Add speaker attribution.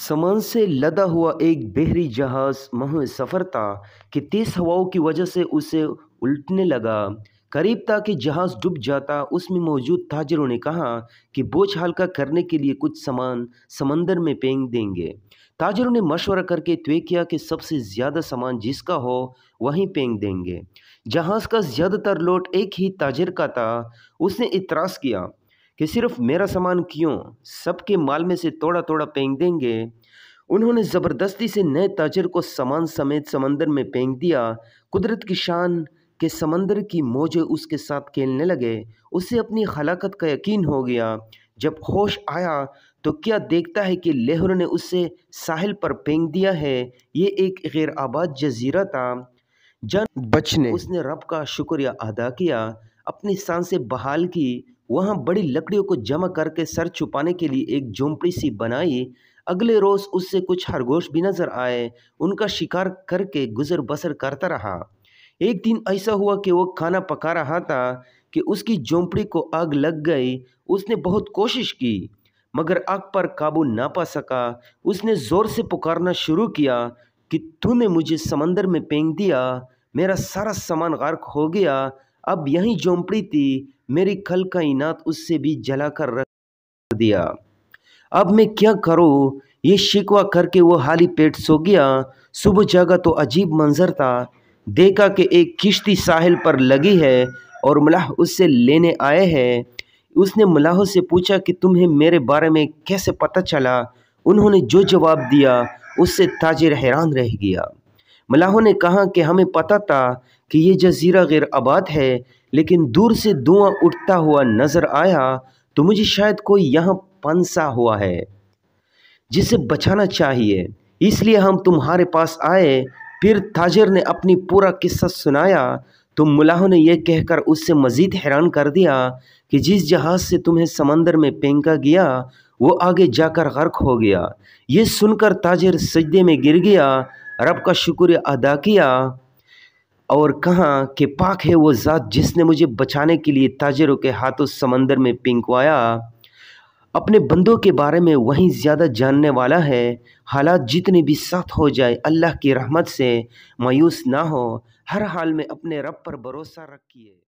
Speaker 1: सामान से लदा हुआ एक बहरी जहाज महज सफ़र था कि तेज़ हवाओं की वजह से उसे उल्टने लगा। करीब था कि जहाज डूब जाता। उसमें मौजूद ताजिरों ने कहा कि बोझ हल्का करने के लिए कुछ सामान समंदर में फेंक देंगे। ताजिरों ने मशवरा करके तय किया कि सबसे ज़्यादा सामान जिसका हो वहीं फेंक देंगे। जहाज का ज़्यादातर लोड एक ही ताजिर का था। उसने इतराज़ किया कि सिर्फ मेरा सामान क्यों, सबके माल में से थोड़ा थोड़ा फेंक देंगे। उन्होंने ज़बरदस्ती से नए ताजिर को सामान समेत समंदर में फेंक दिया। कुदरत की शान के समंदर की मौजें उसके साथ खेलने लगे। उसे अपनी हलाकत का यकीन हो गया। जब होश आया तो क्या देखता है कि लहरों ने उसे साहिल पर फेंक दिया है। ये एक गैर आबाद जजीरा था। जान बचने उसने रब का शुक्रिया अदा किया, अपनी सांसें बहाल की। वहाँ बड़ी लकड़ियों को जमा करके सर छुपाने के लिए एक झोंपड़ी सी बनाई। अगले रोज़ उससे कुछ खरगोश भी नजर आए। उनका शिकार करके गुजर बसर करता रहा। एक दिन ऐसा हुआ कि वो खाना पका रहा था कि उसकी झोंपड़ी को आग लग गई। उसने बहुत कोशिश की मगर आग पर काबू ना पा सका। उसने ज़ोर से पुकारना शुरू किया कि तूने मुझे समंदर में फेंक दिया, मेरा सारा सामान गर्क हो गया। अब यही झोंपड़ी थी, मेरी खल कायनात उससे भी जलाकर रख दिया। अब मैं क्या करूं? ये शिकवा करके वो हाली पेट सो गया। सुबह जागा तो अजीब मंजर था। देखा कि एक किश्ती साहिल पर लगी है और मलाह उससे लेने आए हैं। उसने मलाहों से पूछा कि तुम्हें मेरे बारे में कैसे पता चला। उन्होंने जो जवाब दिया उससे ताजिर हैरान रह गया। मलाहों ने कहा कि हमें पता था कि ये जजीरा गैर आबाद है, लेकिन दूर से धुआं उठता हुआ नजर आया तो मुझे शायद कोई यहाँ फंसा हुआ है जिसे बचाना चाहिए, इसलिए हम तुम्हारे पास आए। फिर ताजिर ने अपनी पूरा किस्सा सुनाया तो मुलाहों ने यह कहकर उससे मज़ीद हैरान कर दिया कि जिस जहाज़ से तुम्हें समंदर में फेंका गया वो आगे जाकर गर्क हो गया। ये सुनकर ताजिर सजदे में गिर गया, रब का शुक्रिया अदा किया और कहा कि पाक है वो ज़ात जिसने मुझे बचाने के लिए ताजिरों के हाथों समंदर में फेंकवाया। अपने बंदों के बारे में वही ज़्यादा जानने वाला है। हालात जितने भी सख्त हो जाए, अल्लाह की रहमत से मायूस ना हो। हर हाल में अपने रब पर भरोसा रखिए।